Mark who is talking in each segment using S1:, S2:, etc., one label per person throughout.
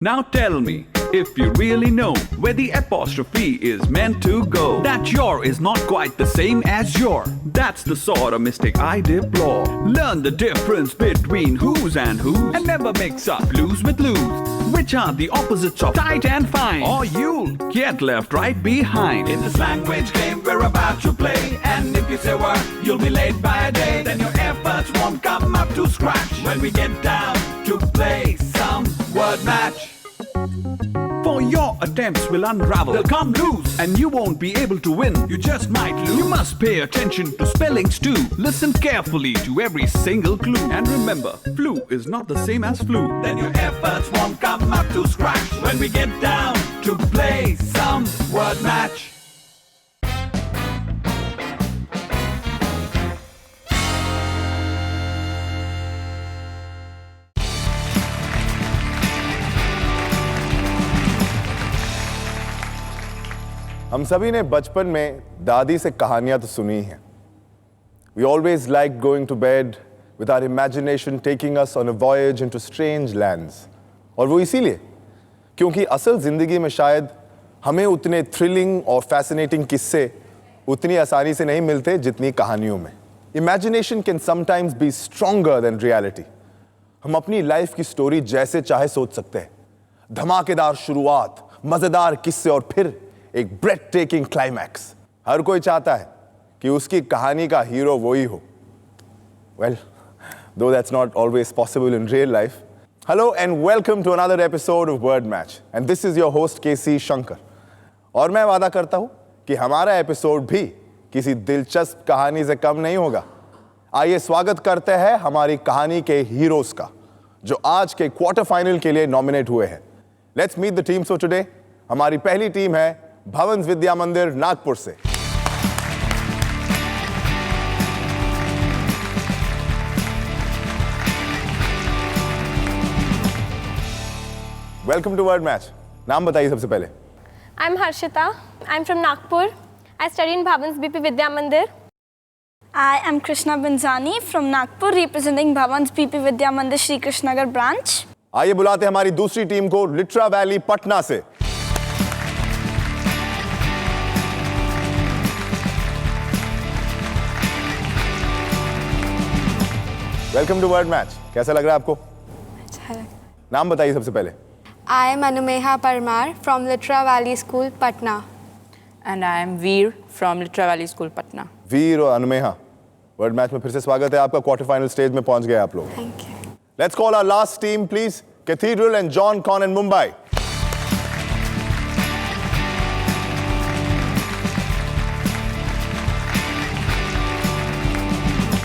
S1: Now tell me, if you really know where the apostrophe is meant to go, that your is not quite the same as your. That's the sort of mistake I deplore. Learn the difference between who's and whose, and never mix up blues with lose, which are the opposites of tight and fine, or you'll get left right behind. In this language game we're about to play, and if you say word, you'll be late by a day. Then your efforts won't come up to scratch when we get down to play some word match. For your attempts will unravel, they'll come loose, and you won't be able to win. You just might lose. You must pay attention to spellings too. Listen carefully to every single clue, and remember, flu is not the same as flu. Then your efforts won't come up to scratch when we get down to play some word match.
S2: हम सभी ने बचपन में दादी से कहानियां तो सुनी हैं. We always liked going to bed with our imagination taking us on a voyage into strange lands. और वो इसीलिए क्योंकि असल जिंदगी में शायद हमें उतने थ्रिलिंग और फैसिनेटिंग किस्से उतनी आसानी से नहीं मिलते जितनी कहानियों में. Imagination can sometimes be stronger than reality. हम अपनी लाइफ की स्टोरी जैसे चाहे सोच सकते हैं. धमाकेदार शुरुआत, मजेदार किस्से और फिर एक ब्रेथ टेकिंग क्लाइमैक्स. हर कोई चाहता है कि उसकी कहानी का हीरो वो ही हो. Well, though that's not always possible in real life. Hello and welcome to another episode of Wordmatch. And this is your host KC Shankar. और मैं वादा करता हूं कि हमारा एपिसोड भी किसी दिलचस्प कहानी से कम नहीं होगा. आइए स्वागत करते हैं हमारी कहानी के हीरोज का, जो आज के क्वार्टर फाइनल के लिए नॉमिनेट हुए हैं. Let's meet the teams for today. हमारी पहली टीम है भवंस विद्या मंदिर नागपुर से. Welcome to word match. नाम बताइए सबसे पहले.
S3: I'm Harshita. I'm from Nagpur. I study in Bhavans BP Vidya Mandir.
S4: I am Krishna Banzani from Nagpur, representing Bhavans BP Vidya Mandir Shri Krishnagar branch.
S2: आइए बुलाते हैं हमारी दूसरी टीम को लिटरा वैली पटना से. Welcome to word match. कैसा लग रहा है आपको?
S4: अच्छा लग.
S2: नाम बताइए सबसे पहले.
S5: I am Anumeha Parmar from Lateral Valley School, Patna.
S6: And I am Veer from Lateral Valley School, Patna.
S2: वीर और अनुमेहा, वर्ड मैच में फिर से स्वागत है आपका. क्वार्टर फाइनल स्टेज में पहुंच गए आप लोग.
S5: Thank you.
S2: Let's call our last team please. Cathedral and John Connon Mumbai.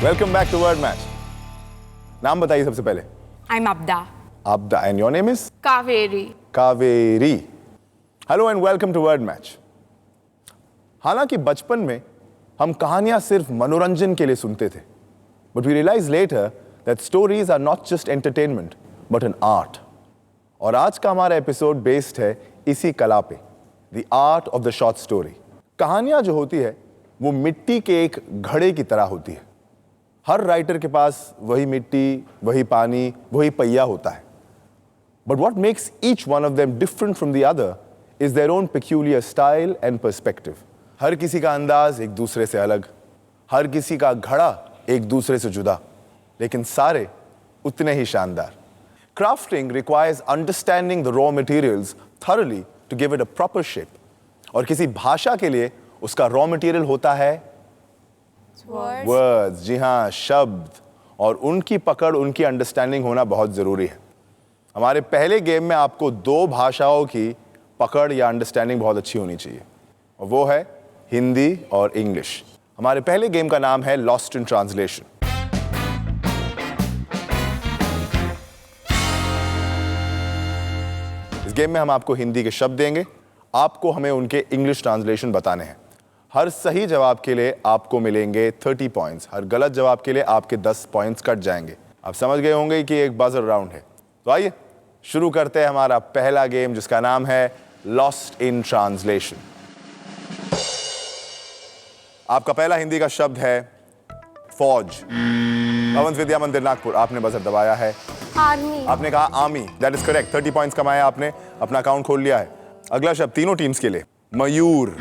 S2: Welcome back to word match. नाम बताइए सबसे पहले.
S6: I'm Abda.
S2: Abda, and your name is?
S6: Kaveri.
S2: Kaveri. Hello and welcome to Word Match. हालांकि बचपन में हम कहानियां सिर्फ मनोरंजन के लिए सुनते थे, but we realized later that stories are not just entertainment, but an art. और आज का हमारा एपिसोड बेस्ड है इसी कला पे, the art of the short story. कहानियां जो होती है वो मिट्टी के एक घड़े की तरह होती है. हर राइटर के पास वही मिट्टी, वही पानी, वही पहिया होता है. But what makes each one of them different from the other is their own peculiar style and perspective. हर किसी का अंदाज एक दूसरे से अलग, हर किसी का घड़ा एक दूसरे से जुदा, लेकिन सारे उतने ही शानदार. Crafting requires understanding the raw materials thoroughly to give it a proper shape. और किसी भाषा के लिए उसका raw material होता है वर्ड्स. जी हाँ, शब्द. और उनकी पकड़, उनकी अंडरस्टैंडिंग होना बहुत जरूरी है. हमारे पहले गेम में आपको दो भाषाओं की पकड़ या अंडरस्टैंडिंग बहुत अच्छी होनी चाहिए, और वो है हिंदी और इंग्लिश. हमारे पहले गेम का नाम है लॉस्ट इन ट्रांसलेशन. इस गेम में हम आपको हिंदी के शब्द देंगे, आपको हमें उनके इंग्लिश ट्रांसलेशन बताने हैं. हर सही जवाब के लिए आपको मिलेंगे 30 पॉइंट्स. हर गलत जवाब के लिए आपके 10 पॉइंट्स कट जाएंगे. आप समझ गए होंगे कि एक बजर राउंड है. तो आइए शुरू करते हैं हमारा पहला गेम, जिसका नाम है लॉस्ट इन ट्रांसलेशन. आपका पहला हिंदी का शब्द है फौज. भवंस विद्या मंदिर नागपुर, आपने बजर दबाया है.
S3: Army.
S2: आपने कहा army, that is correct. 30 points कमाए आपने, अपना अकाउंट खोल लिया है। अगला शब्द तीनों टीम्स के लिए, मयूर।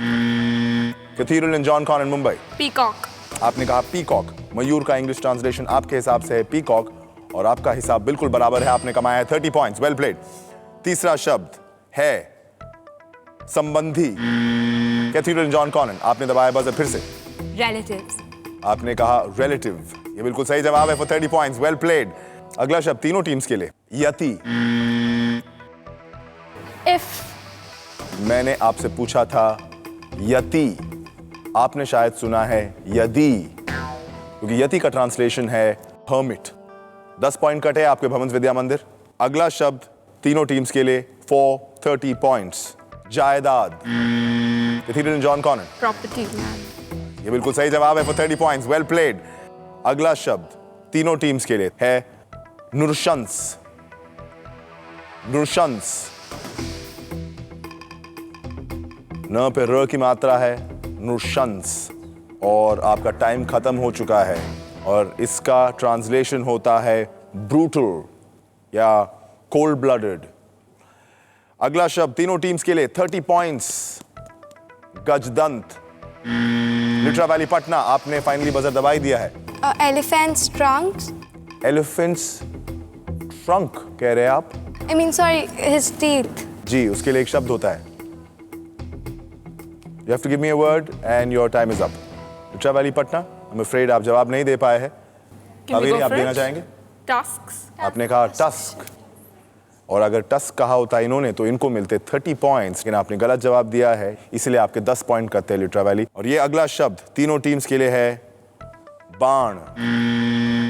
S2: Cathedral in John Connon Mumbai.
S6: Peacock.
S2: आपने कहा पीकॉक। मयूर का इंग्लिश ट्रांसलेशन आपके हिसाब से है पीकॉक, और आपका हिसाब बिल्कुल बराबर है, आपने कमाया है 30 पॉइंट्स। Well played. तीसरा शब्द है संबंधी। कैथीड्रल इन जॉन कॉनन, आपने दबाया बजर फिर से।
S6: Relatives.
S2: आपने कहा रिलेटिव, ये बिल्कुल सही जवाब है फॉर 30 पॉइंट्स। Well played. अगला शब्द तीनों टीम्स के लिए, यति।
S3: If.
S2: मैंने आपसे पूछा था यति, आपने शायद सुना है यदि, क्योंकि यति का ट्रांसलेशन है हर्मिट। 10 पॉइंट कटे आपके भवंस विद्या मंदिर। अगला शब्द तीनों टीम्स के लिए फॉर 30 पॉइंट्स, जायदाद। Cathedral in John Connon,
S6: Property. Land.
S2: ये बिल्कुल सही जवाब है फॉर 30 पॉइंट्स। Well played. अगला शब्द तीनों टीम्स के लिए है नुरशंस। नुरशंस, न पे र की मात्रा है, नुरशंस। और आपका टाइम खत्म हो चुका है, और इसका ट्रांसलेशन होता है ब्रूटल या कोल्ड ब्लडेड। अगला शब्द तीनों टीम्स के लिए 30 पॉइंट्स, गजदंत। लिटरा वैली पटना, आपने फाइनली बजर दबाई दिया है।
S5: Elephant's trunks.
S2: एलिफेंट्स ट्रंक कह रहे हैं आप?
S5: I mean, sorry, his teeth.
S2: जी, उसके लिए एक शब्द होता है। You have to give me a word and your time is up. Litera Valley Patna, I'm afraid आप जवाब नहीं दे पाए हैं।
S6: Can we
S2: अभी
S6: go
S2: आप
S6: for
S2: देना
S6: it?
S2: चाहेंगे?
S6: Tusks.
S2: आपने कहा टस्क, और अगर टस्क कहा होता इन्होंने तो इनको मिलते 30 पॉइंट्स, लेकिन आपने गलत जवाब दिया है, इसलिए आपके 10 पॉइंट करते हैं लिटरा वैली। और ये अगला शब्द तीनों टीम्स के लिए है बाण।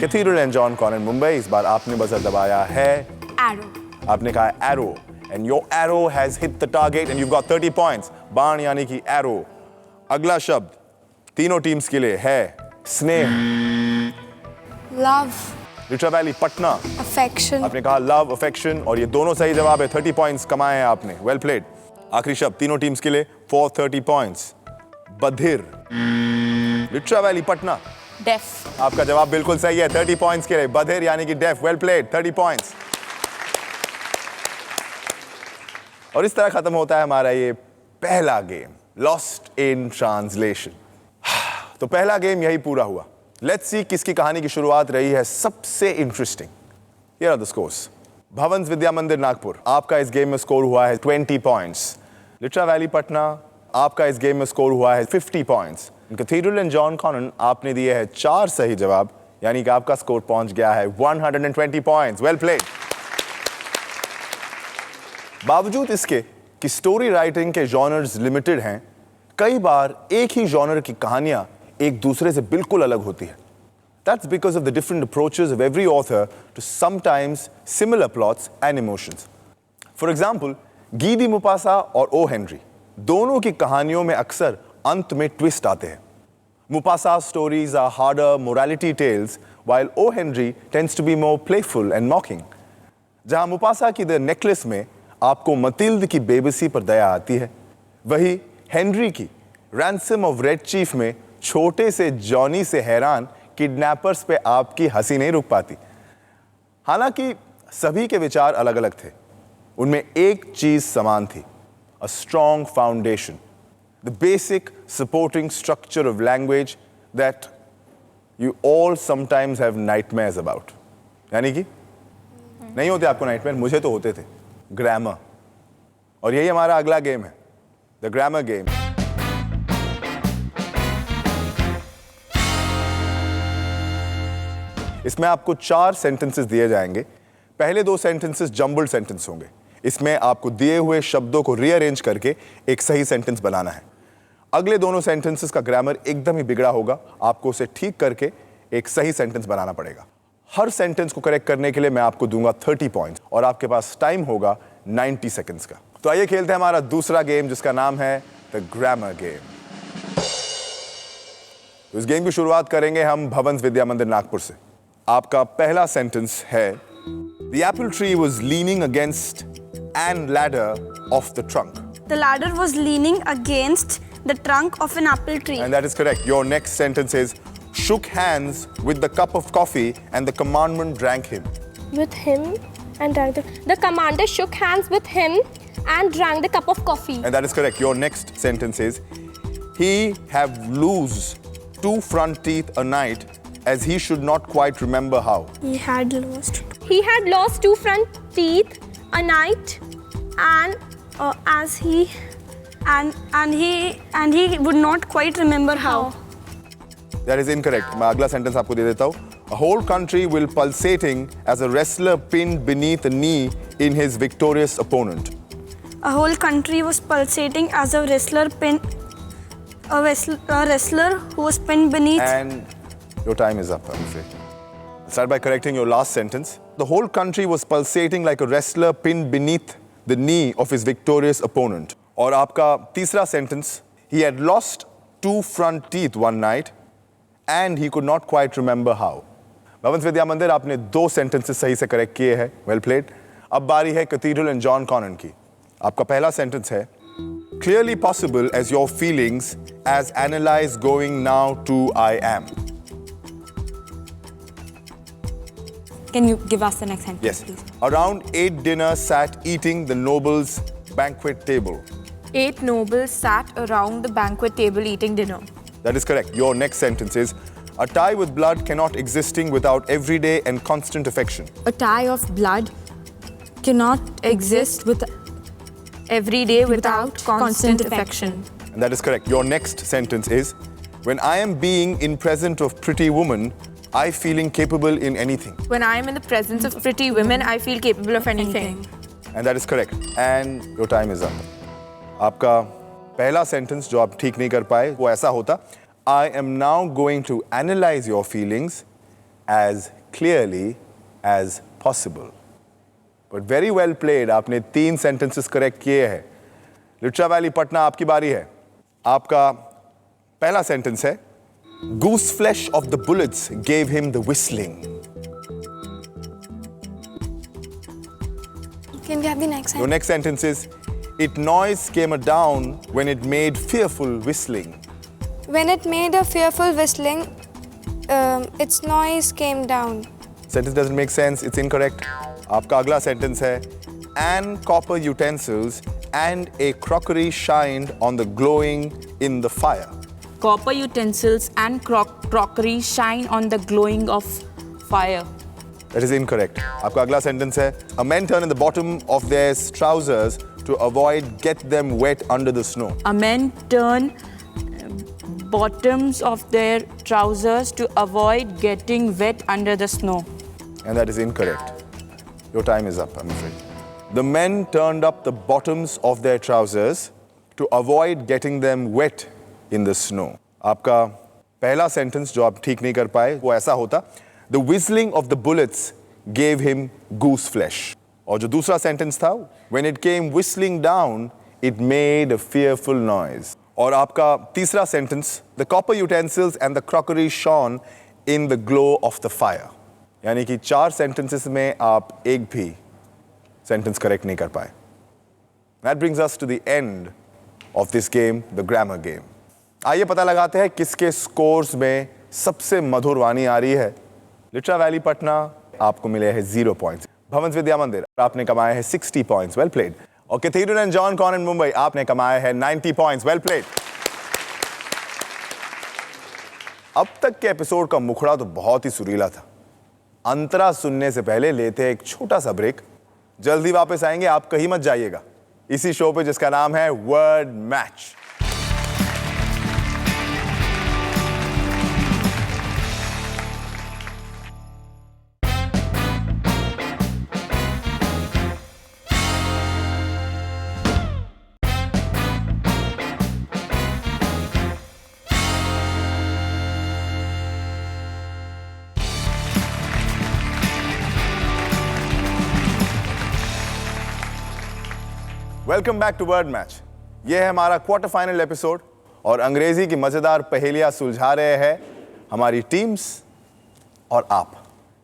S2: Cathedral and John Connon Mumbai, इस बार आपने बजर दबाया है।
S6: Arrow.
S2: आपने कहा arrow, and your arrow has hit the target and you got 30 points. बाण यानी कि एरो। अगला शब्द तीनों टीम्स के लिए है स्नेह।
S5: Love.
S2: Litera Valley Patna,
S5: Affection.
S2: आपने कहा लव, अफेक्शन, और ये दोनों सही जवाब है। 30 पॉइंट्स कमाए हैं आपने। Well played. आखिरी शब्द तीनों टीम्स के लिए फॉर 30 पॉइंट्स, बधिर। Litera Valley Patna,
S6: Deaf.
S2: आपका जवाब बिल्कुल सही है। 30 पॉइंट्स के लिए बधिर यानी कि डेफ। Well played, 30 points. और इस तरह खत्म होता है हमारा ये पहला गेम, लॉस्ट इन ट्रांसलेशन। तो पहला गेम यही पूरा हुआ। लेट्स सी किसकी कहानी की शुरुआत रही है सबसे interesting. Here are the scores. Bhavans Vidya Mandir Nagpur, आपका इस गेम में स्कोर हुआ है 20 पॉइंट्स। लिटरा वैली पटना, आपका इस गेम में स्कोर हुआ है 50 points. Cathedral and John Connon, आपने दिए हैं 4 सही जवाब, यानी कि आपका स्कोर पहुंच गया है 120 पॉइंट्स। Well played. बावजूद इसके कि स्टोरी राइटिंग के जॉनर्स लिमिटेड हैं, कई बार एक ही जॉनर की कहानियां एक दूसरे से बिल्कुल अलग होती है। That's because of the different approaches of every author to sometimes similar plots and emotions. For example, गीदी मुपासा और ओ हेनरी दोनों की कहानियों में अक्सर अंत में ट्विस्ट आते हैं। मुपासा stories are harder morality tales, while O. Henry tends to be more playful and mocking. जहां मुपासा की द नेकलेस में आपको मतिल्द की बेबसी पर दया आती है, वही हेनरी की रैंसम ऑफ रेड चीफ में छोटे से जॉनी से हैरान किडनैपर्स पे आपकी हंसी नहीं रुक पाती। हालांकि सभी के विचार अलग अलग थे, उनमें एक चीज समान थी, a strong foundation, the basic supporting structure of language that you all sometimes have nightmares about. यानी कि नहीं होते आपको नाइटमेयर, मुझे तो होते थे, ग्रामर। और यही हमारा अगला गेम है, द ग्रामर गेम। इसमें आपको 4 सेंटेंसेस दिए जाएंगे। पहले 2 सेंटेंसेस जंबल्ड सेंटेंस होंगे। इसमें आपको दिए हुए शब्दों को रीअरेंज करके एक सही सेंटेंस बनाना है। अगले दोनों सेंटेंसेस का ग्रामर एकदम ही बिगड़ा होगा, आपको उसे ठीक करके एक सही सेंटेंस बनाना पड़ेगा। हर सेंटेंस को करेक्ट करने के लिए मैं आपको दूंगा 30 पॉइंट्स और आपके पास टाइम होगा 90 सेकेंड्स का। तो आइए खेलते हैं हमारा दूसरा गेम, जिसका नाम है द ग्रामर गेम। तो इस गेम की शुरुआत करेंगे हम भवंस विद्या मंदिर नागपुर से। आपका पहला सेंटेंस है, The apple tree was leaning against an ladder of the trunk.
S4: The ladder was leaning against the trunk of an apple tree.
S2: And that is correct. Your next sentence is, shook hands with the cup of coffee and the commandant drank him.
S3: with him and drank the commander shook hands with him and drank the cup of coffee.
S2: And that is correct. Your next sentence is, he have lose 2 front teeth a night as he should not quite remember how.
S4: He had lost.
S3: He had lost 2 front teeth a night and
S4: he would not quite remember how.
S2: That is incorrect. मैं अगला sentence आपको दे देता हूँ. A whole country will pulsating as a wrestler pinned beneath a knee in his victorious opponent.
S4: A whole country was pulsating as a wrestler who was pinned beneath.
S2: And your time is up, I'm afraid. Start by correcting your last sentence. The whole country was pulsating like a wrestler pinned beneath the knee of his victorious opponent. और आपका तीसरा sentence, he had lost 2 front teeth one night and he could not quite remember how. Bhavans Vidya मंदिर, आपने 2 sentences सही से correct किए हैं. Well played. अब बारी है Cathedral and John Connon की. आपका पहला sentence है, clearly possible as your feelings as analyzed going now to I am.
S6: Can you give us the next sentence,
S2: Yes.
S6: please?
S2: Around 8 dinners sat eating the nobles' banquet table.
S6: 8 nobles sat around the banquet table eating dinner.
S2: That is correct. Your next sentence is, a tie with blood cannot existing without everyday and constant affection.
S6: A tie of blood cannot exist with every day without constant affection.
S2: And that is correct. Your next sentence is, when I am being in presence of pretty woman, I feeling capable in anything.
S6: When I am in the presence of pretty women, I feel capable of anything.
S2: And that is correct. And your time is up. आपका पहला sentence जो आप ठीक नहीं कर पाए वो ऐसा होता, I am now going to analyze your feelings as clearly as possible. But very well played. आपने 3 sentences correct किए हैं. लिटरा वैली पटना, आपकी बारी है. आपका पहला sentence है, goose flesh of the bullets gave him the whistling.
S5: Can we have the next
S2: Your
S5: sentence?
S2: next sentence is, it noise came down when it made fearful whistling.
S5: When it made a fearful whistling, its noise came down.
S2: Sentence doesn't make sense. It's incorrect. आपका अगला sentence है, and copper utensils and a crockery shined on the glowing in the fire.
S6: Copper utensils and crockery shine on the glowing of fire.
S2: That is incorrect. आपका अगला sentence है, a man turn in the bottom of their trousers to avoid get them wet under the snow.
S6: A men turn bottoms of their trousers to avoid getting wet under the snow.
S2: And that is incorrect. Your time is up, I'm afraid. The men turned up the bottoms of their trousers to avoid getting them wet in the snow. आपका पहला sentence जो आप ठीक नहीं कर पाए वो ऐसा होता, the whistling of the bullets gave him goose flesh. और जो दूसरा sentence था, when it came whistling down, it made a fearful noise. और आपका तीसरा sentence, the copper utensils and the crockery shone in the glow of the fire. यानी कि 4 sentences में आप एक भी sentence correct नहीं कर पाए. That brings us to the end of this game, the grammar game. आइए पता लगाते हैं किसके scores में सबसे मधुर वाणी आ रही है. लिटरा वैली पटना, आपको मिले हैं 0 points. भवंस विद्या मंदिर, आपने कमाए हैं 60 points. Well played. और Cathedral and John Connon Mumbai, आपने कमाए हैं 90 points. Well played. अब तक के एपिसोड का मुखड़ा तो बहुत ही सुरीला था. अंतरा सुनने से पहले लेते हैं एक छोटा सा ब्रेक. जल्दी वापस आएंगे, आप कहीं मत जाइएगा. इसी शो पे जिसका नाम है word match. Welcome back to word match. ये है हमारा क्वार्टर फाइनल एपिसोड और अंग्रेजी की मजेदार पहेलियां सुलझा रहे हैं हमारी टीम्स और आप.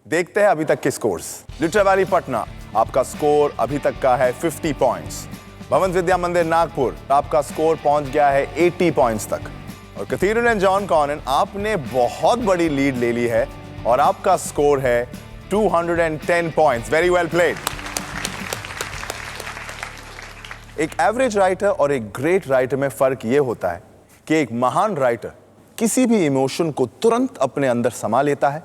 S2: देखते हैं अभी तक के स्कोर्स. लिटरा वैली पटना, आपका स्कोर अभी तक का है 50 पॉइंट्स. भवंस विद्या मंदिर नागपुर, आपका स्कोर पहुंच गया है 80 पॉइंट्स तक. और कैथीड्रल एंड जॉन कॉनन, आपने बहुत बड़ी लीड ले ली है और आपका स्कोर है 210 points. Very well played. एक एवरेज राइटर और एक ग्रेट राइटर में फर्क यह होता है कि एक महान राइटर किसी भी इमोशन को तुरंत अपने अंदर समा लेता है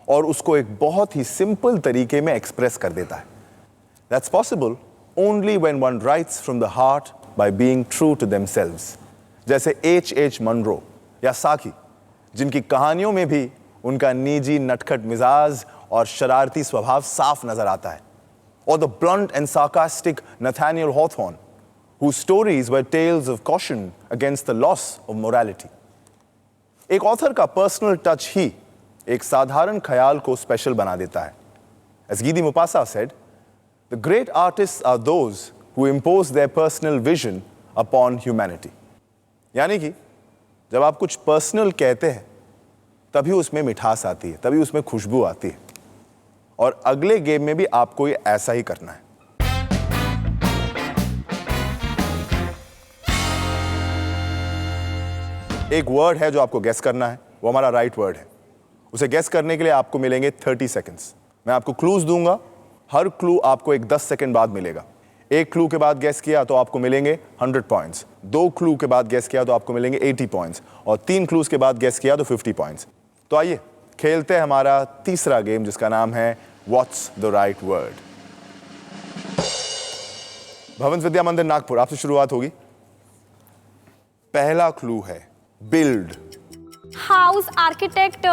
S2: और उसको एक बहुत ही सिंपल तरीके में एक्सप्रेस कर देता है. That's possible only when one writes from the heart by being true to themselves. जैसे H.H. Munro या साकी, जिनकी कहानियों में भी उनका निजी नटखट मिजाज और शरारती स्वभाव साफ नजर आता है. Or the blunt and sarcastic Nathaniel Hawthorne, whose stories were tales of caution against the loss of morality. एक ऑथर का पर्सनल टच ही एक साधारण ख्याल को स्पेशल बना देता है. As Gidi Mupasa said, the great artists are those who impose their personal vision upon humanity. यानी कि जब आप कुछ पर्सनल कहते हैं तभी उसमें मिठास आती है, तभी उसमें खुशबू आती है. और अगले गेम में भी आपको ये ऐसा ही करना है. एक वर्ड है जो आपको गेस करना है, वो हमारा राइट वर्ड है. उसे गेस करने के लिए आपको मिलेंगे 30 सेकंड्स. मैं आपको क्लूज दूंगा, हर क्लू आपको एक 10 सेकंड बाद मिलेगा. एक क्लू के बाद गेस किया तो आपको मिलेंगे 100 पॉइंट्स. 2 क्लू के बाद गेस किया तो आपको मिलेंगे 80 पॉइंट्स. और 3 क्लूज के बाद गेस किया तो 50 पॉइंट्स. तो आइए खेलते हैं हमारा तीसरा गेम, जिसका नाम है what's the right word. Bhavans Vidya Mandir Nagpur, आपसे शुरुआत होगी. पहला क्लू है बिल्ड.
S3: हाउस, आर्किटेक्ट,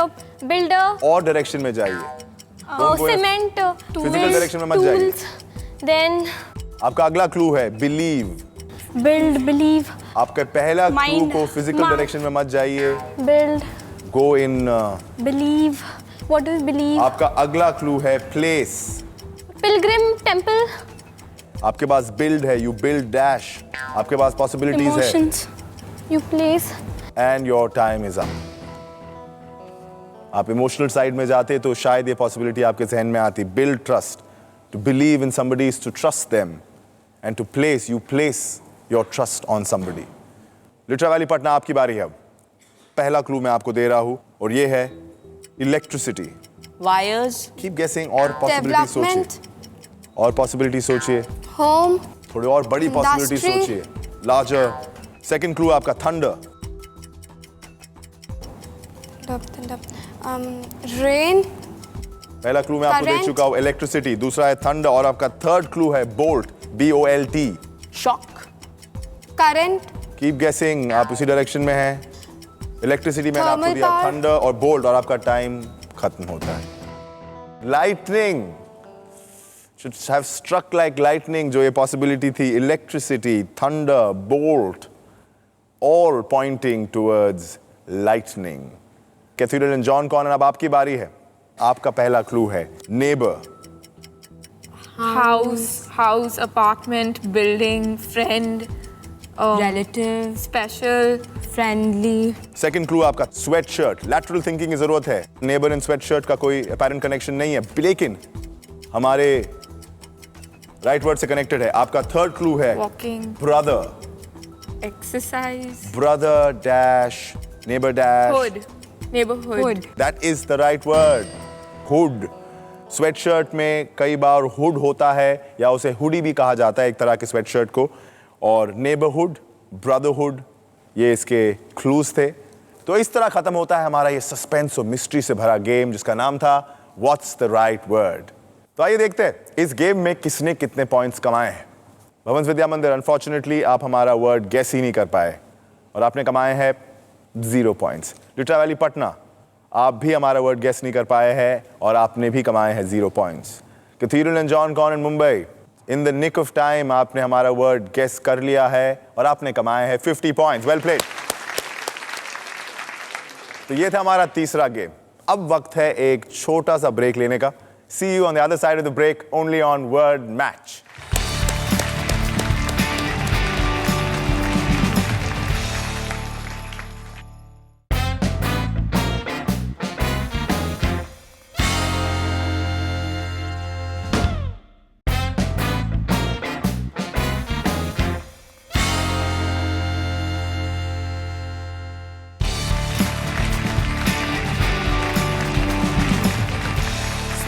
S3: बिल्डर,
S2: और डायरेक्शन में जाइए.
S3: सीमेंट,
S2: फिजिकल डायरेक्शन में मत जाइए.
S3: देन
S2: आपका अगला क्लू है बिलीव.
S4: Build, believe,
S2: आपका पहला क्लू
S4: Mind.
S2: को फिजिकल डायरेक्शन में मत जाइए.
S4: build,
S2: go in.
S4: believe. What is believe?
S2: आपका अगला क्लू है प्लेस.
S3: पिलग्रिम, टेम्पल,
S2: आपके पास बिल्ड है, यू बिल्ड डैश. आपके पास पॉसिबिलिटीज है.
S4: Emotions.
S3: You place.
S2: And your time is up. आप इमोशनल साइड में जाते तो शायद ये पॉसिबिलिटी आपके जहन में आती. Build trust. To believe in somebody is to trust them, and to place, you place your trust on somebody. Litera Valley Patna, आपकी बारी है अब. पहला क्लू मैं आपको दे रहा हूं और ये है इलेक्ट्रिसिटी.
S6: Wires,
S2: कीप गेसिंग. और पॉसिबिलिटी सोचिए.
S5: Development,
S2: और पॉसिबिलिटी सोचिए.
S5: home,
S2: थोड़ी और बड़ी पॉसिबिलिटी
S5: Industry.
S2: सोचिए. लार्जर. सेकंड क्लू आपका थंडर.
S5: rain,
S2: पहला क्लू मैं आपको दे
S5: Current.
S2: चुका हूं, इलेक्ट्रिसिटी. दूसरा है थंडर और आपका थर्ड क्लू है bolt. BOLT.
S6: shock,
S5: current,
S2: keep गेसिंग. आप उसी डायरेक्शन में हैं. इलेक्ट्रिसिटी मैंने आपको
S5: Thermal
S2: दिया,
S5: power.
S2: थंडर और बोल्ट, और आपका टाइम खत्म होता है. Lightning. should have struck like lightning, जो ये पॉसिबिलिटी थी. Electricity, thunder, bolt, all pointing towards lightning. Cathedral and John corner, अब आपकी बारी है. आपका पहला क्लू है neighbour.
S7: house, apartment, building, friend,
S6: relative,
S7: special,
S6: friendly,
S2: second clue आपका स्वेट शर्ट. लैटरल थिंकिंग की जरूरत है. नेबर एंड स्वेट शर्ट का कोई अपैरेंट कनेक्शन नहीं है, लेकिन हमारे राइट वर्ड से कनेक्टेड है. आपका थर्ड क्लू है
S7: walking,
S2: brother.
S7: exercise,
S2: brother dash neighbour dash.
S7: hood, neighborhood.
S2: That is the right word. Hood. Sweatshirt में कई बार हुड होता है या उसे हुडी भी कहा जाता है, एक तरह के स्वेटशर्ट को. और नेबरहुड, ब्रदरहुड, ये इसके क्लूज थे. तो इस तरह खत्म होता है हमारा ये सस्पेंस और मिस्ट्री से भरा गेम, जिसका नाम था व्हाट्स द राइट वर्ड. तो आइए देखते हैं इस गेम में किसने कितने पॉइंट्स कमाए हैं. भवंस विद्या मंदिर, अनफॉर्चुनेटली आप हमारा वर्ड गेस ही नहीं कर पाए और आपने कमाए हैं 0 पॉइंट्स. लिटरा वैली पटना, आप भी हमारा वर्ड गेस नहीं कर पाए हैं और आपने भी कमाए हैं 0 points. Cathedral and John Connon Mumbai, in the nick of time आपने हमारा वर्ड गेस कर लिया है और आपने कमाए हैं 50 पॉइंट्स. Well played. तो ये था हमारा तीसरा गेम. अब वक्त है एक छोटा सा ब्रेक लेने का. See you on the other side of the break, only on word match.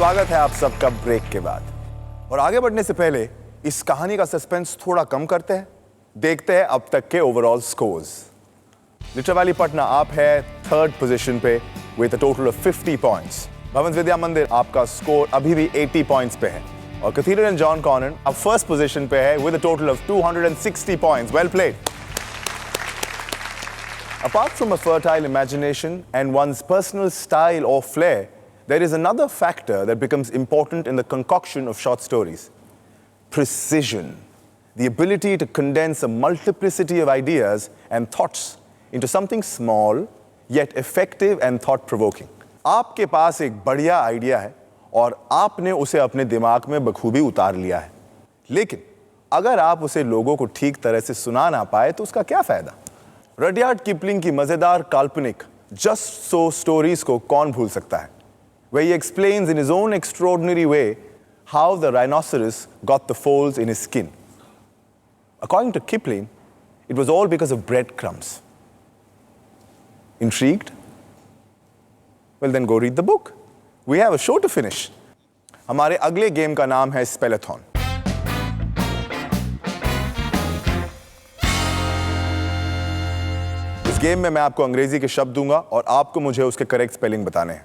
S2: स्वागत है आप सबका ब्रेक के बाद। और आगे बढ़ने से पहले इस कहानी का सस्पेंस थोड़ा कम करते हैं, देखते हैं अब तक के ओवरऑल स्कोर्स। लिटरल पटना आप है 3rd पोजीशन पे with a total of 50 points. Bhavans Vidya Mandir आपका स्कोर अभी भी 80 पॉइंट्स पे है और कैथीड्रल एंड जॉन कॉनन अब 1st पोजीशन पे है with a total of 260 points. Well played. Apart from a fertile imagination and one's personal style or flair, there is another factor that becomes important in the concoction of short stories. Precision. The ability to condense a multiplicity of ideas and thoughts into something small, yet effective and thought-provoking. आपके पास एक बढ़िया idea है और आपने उसे अपने दिमाग में बखूबी उतार लिया है, लेकिन अगर आप उसे लोगों को ठीक तरह से सुना ना पाए तो उसका क्या फायदा? रडियार्ड किपलिंग की मजेदार काल्पनिक जस्ट सो स्टोरीज को कौन भूल सकता है, where he explains in his own extraordinary way how the rhinoceros got the folds in his skin. According to Kipling, it was all because of breadcrumbs. Intrigued? Well, then go read the book. We have a show to finish. हमारे अगले game का नाम है spellathon. Game में मैं आपको अंग्रेजी के शब्द दूंगा और आपको मुझे उसके करेक्ट स्पेलिंग बताने हैं।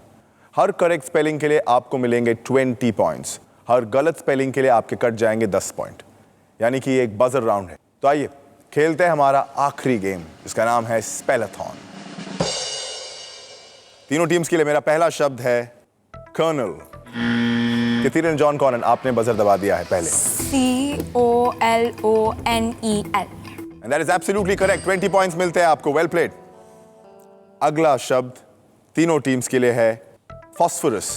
S2: हर करेक्ट स्पेलिंग के लिए आपको मिलेंगे 20 पॉइंट्स। हर गलत स्पेलिंग के लिए आपके कट जाएंगे 10 पॉइंट, यानी कि ये एक बजर राउंड है। तो आइए खेलते हैं हमारा आखिरी गेम, जिसका नाम है स्पेलाथॉन। तीनों टीम्स के लिए मेरा पहला शब्द है colonel. Cathedral and John Connon, आपने बजर दबा दिया है पहले।
S4: COLONEL।
S2: And that is absolutely correct. 20 points मिलते हैं आपको. Well played. अगला शब्द तीनों टीम्स के लिए है phosphorus.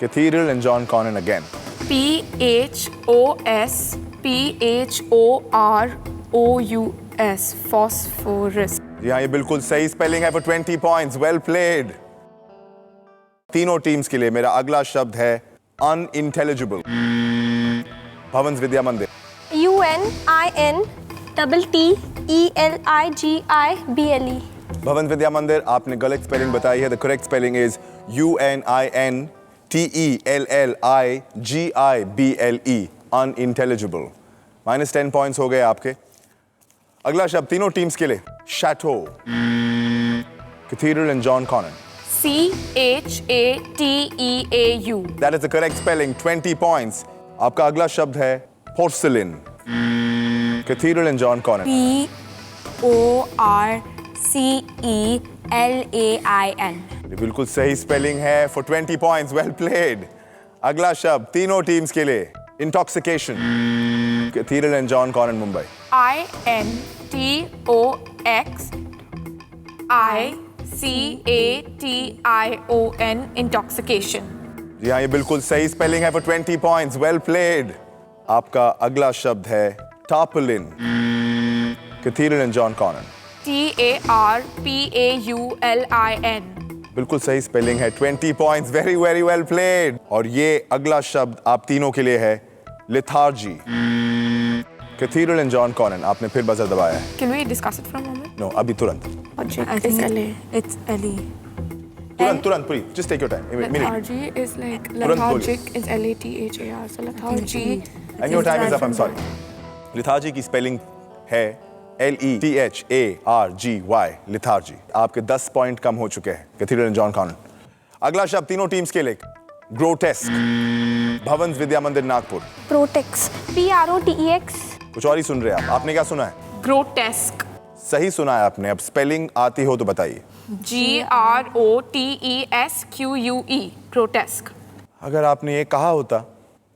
S2: Cathedral and John Connon again.
S7: PHOSPHOROUS. Phosphorus.
S2: जी हाँ, ये बिल्कुल सही स्पेलिंग है for 20 points. Well played. तीनों टीम्स के लिए मेरा अगला शब्द है unintelligible. भवंस विद्या मंदिर।
S3: UNINTTELIGIBLE।
S2: भवंस विद्या मंदिर, आपने गलत स्पेलिंग बताई है। The correct spelling is UNINTELLIGIBLE, unintelligible। -10 points हो गए आपके। अगला शब्द तीनों टीम्स के लिए chateau। Cathedral and John Connon.
S7: CHATEAU.
S2: That is the correct spelling, 20 points। आपका अगला शब्द है porcelain। Cathedral and John Connon.
S4: PORCELAIN।
S2: ये बिल्कुल सही स्पेलिंग है for 20 points। Well played। अगला शब्द तीनों टीम्स के लिए intoxication। Cathedral and John Connon Mumbai.
S7: INTOXICATION. Intoxication.
S2: जी हाँ, ये बिल्कुल सही स्पेलिंग है for 20 points। Well played। आपका अगला शब्द है tarpaulin। Cathedral and John Connon.
S7: TARPAULIN.
S2: बिल्कुल सही स्पेलिंग है, 20 points। Very very well played. और ये अगला शब्द आप तीनों के लिए है lethargy। Cathedral and John Connon, आपने फिर बजर दबाया है।
S7: Can we discuss it for a moment?
S2: No, अभी तुरंत
S7: Is LA.
S4: It's LE।
S2: तुरंत please, just take your time.
S7: Lethargy is like lethargic is LATHAR. So lethargy.
S2: And your time is up. I am sorry. lethargy की spelling है LETHARGY, lethargy। आपके 10 point कम हो चुके हैं cathedral and John Connon. अगला शब्द तीनों टीम्स के लिए ग्रोटेस्क। भवंस विद्या मंदिर नागपुर।
S3: प्रोटेक्स। PROTEX।
S2: कुछ और ही सुन रहे हैं आप, आपने क्या सुना है?
S7: Grotesque.
S2: सही सुना है आपने। अब स्पेलिंग आती हो तो बताइए।
S7: GROTESQUE. Grotesque.
S2: अगर आपने ये कहा होता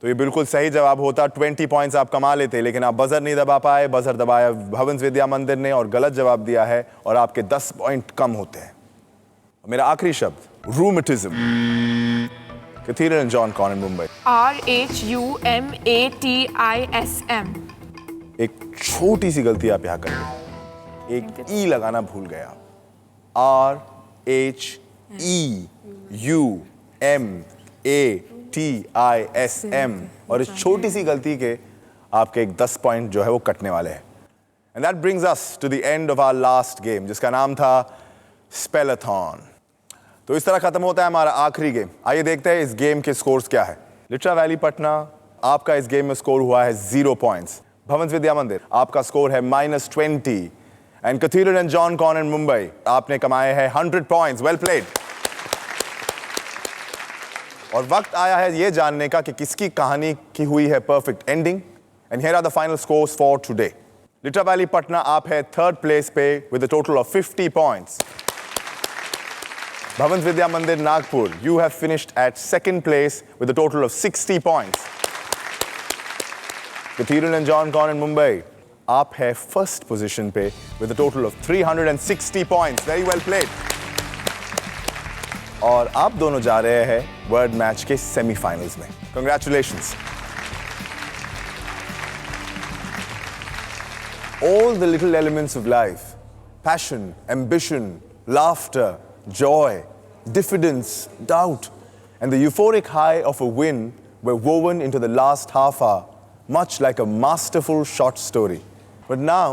S2: तो ये बिल्कुल सही जवाब होता। 20 पॉइंट्स आप कमा लेते, लेकिन आप बजर नहीं दबा पाए। बजर दबाया भवंस विद्या मंदिर ने और गलत जवाब दिया है और आपके 10 पॉइंट कम होते हैं। मेरा आखिरी शब्द rheumatism. Cathedral and John Connon Mumbai.
S7: RHUMATISM.
S2: एक छोटी सी गलती आप यहाँ कर गए, एक ई लगाना भूल गए आप। RHEUMATISM, और इस छोटी सी गलती के आपके एक 10 पॉइंट जो है वो कटने वाले हैं। And that brings us to the end of our last game, जिसका नाम था स्पेलाथॉन। तो इस तरह खत्म होता है हमारा आखिरी गेम। आइए देखते हैं इस गेम के स्कोर्स क्या है। लिटरा वैली पटना, आपका इस गेम में स्कोर हुआ है 0 पॉइंट्स। भवंस विद्या मंदिर, आपका स्कोर है -20। And cathedral and John convent Mumbai, आपने कमाए हैं 100 पॉइंट्स। Well played. और वक्त आया है ये जानने का कि किसकी कहानी की हुई है perfect ending. And here are the final scores for today. Litera Valley Patna, आप है 3rd प्लेस पे with a total of 50 points. Bhavans Vidya Mandir Nagpur, you have finished at 2nd place with a total of 60 points. Cathedral and John Conn in Mumbai, आप है 1st position पे with a total of 360 points. Very well played. और आप दोनों जा रहे हैं word match के सेमीफाइनल्स में। Congratulations. All the little elements of life, passion, ambition, laughter, joy, diffidence, doubt, and the euphoric high of a win were woven into the last half hour, much like a masterful short story. But now,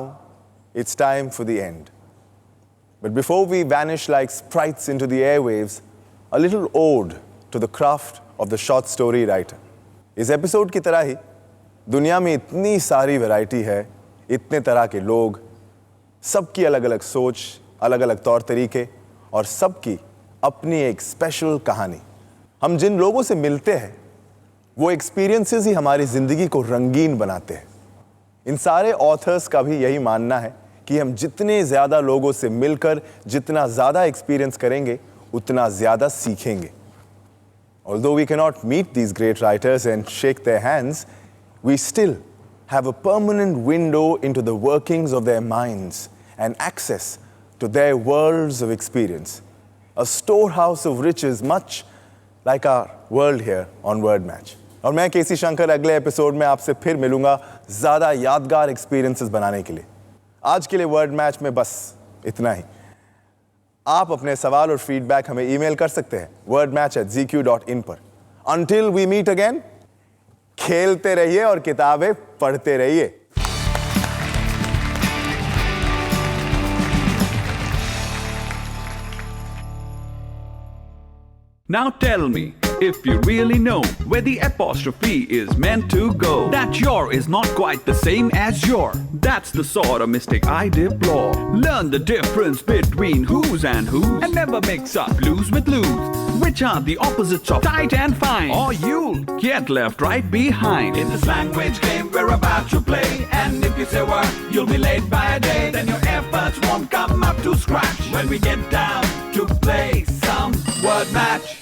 S2: it's time for the end. But before we vanish like sprites into the airwaves, a little ode to the craft of the short story writer. इस episode की तरह ही दुनिया में इतनी सारी variety है, इतने तरह के लोग, सबकी अलग अलग सोच, अलग अलग तौर तरीके और सबकी अपनी एक स्पेशल कहानी। हम जिन लोगों से मिलते हैं वो एक्सपीरियंसेस ही हमारी ज़िंदगी को रंगीन बनाते हैं। इन सारे ऑथर्स का भी यही मानना है कि हम जितने ज़्यादा लोगों से मिलकर जितना ज़्यादा एक्सपीरियंस करेंगे उतना ज़्यादा सीखेंगे। Although we cannot meet these great writers and shake their hands, we still have a permanent window into the workings of their minds and access to their worlds of experience. A storehouse of riches much like our world here on Wordmatch. और मैं केसी शंकर अगले episode में आपसे फिर मिलूंगा ज़्यादा यादगार experiences बनाने के लिए। आज के लिए वर्डमैच में बस इतना ही। आप अपने सवाल और फीडबैक हमें ईमेल कर सकते हैं wordmatch@zq.in पर। Until we meet again, खेलते रहिए और किताबें पढ़ते रहिए।
S1: Now tell me, if you really know where the apostrophe is meant to go, that your is not quite the same as your. That's the sort of mistake I deplore. Learn the difference between who's and whose, and never mix up blues with lose, which are the opposites of tight and fine, or you'll get left right behind. In this language game we're about to play, and if you say word, you'll be late by a day, then your efforts won't come up to scratch when we get down to play some word match.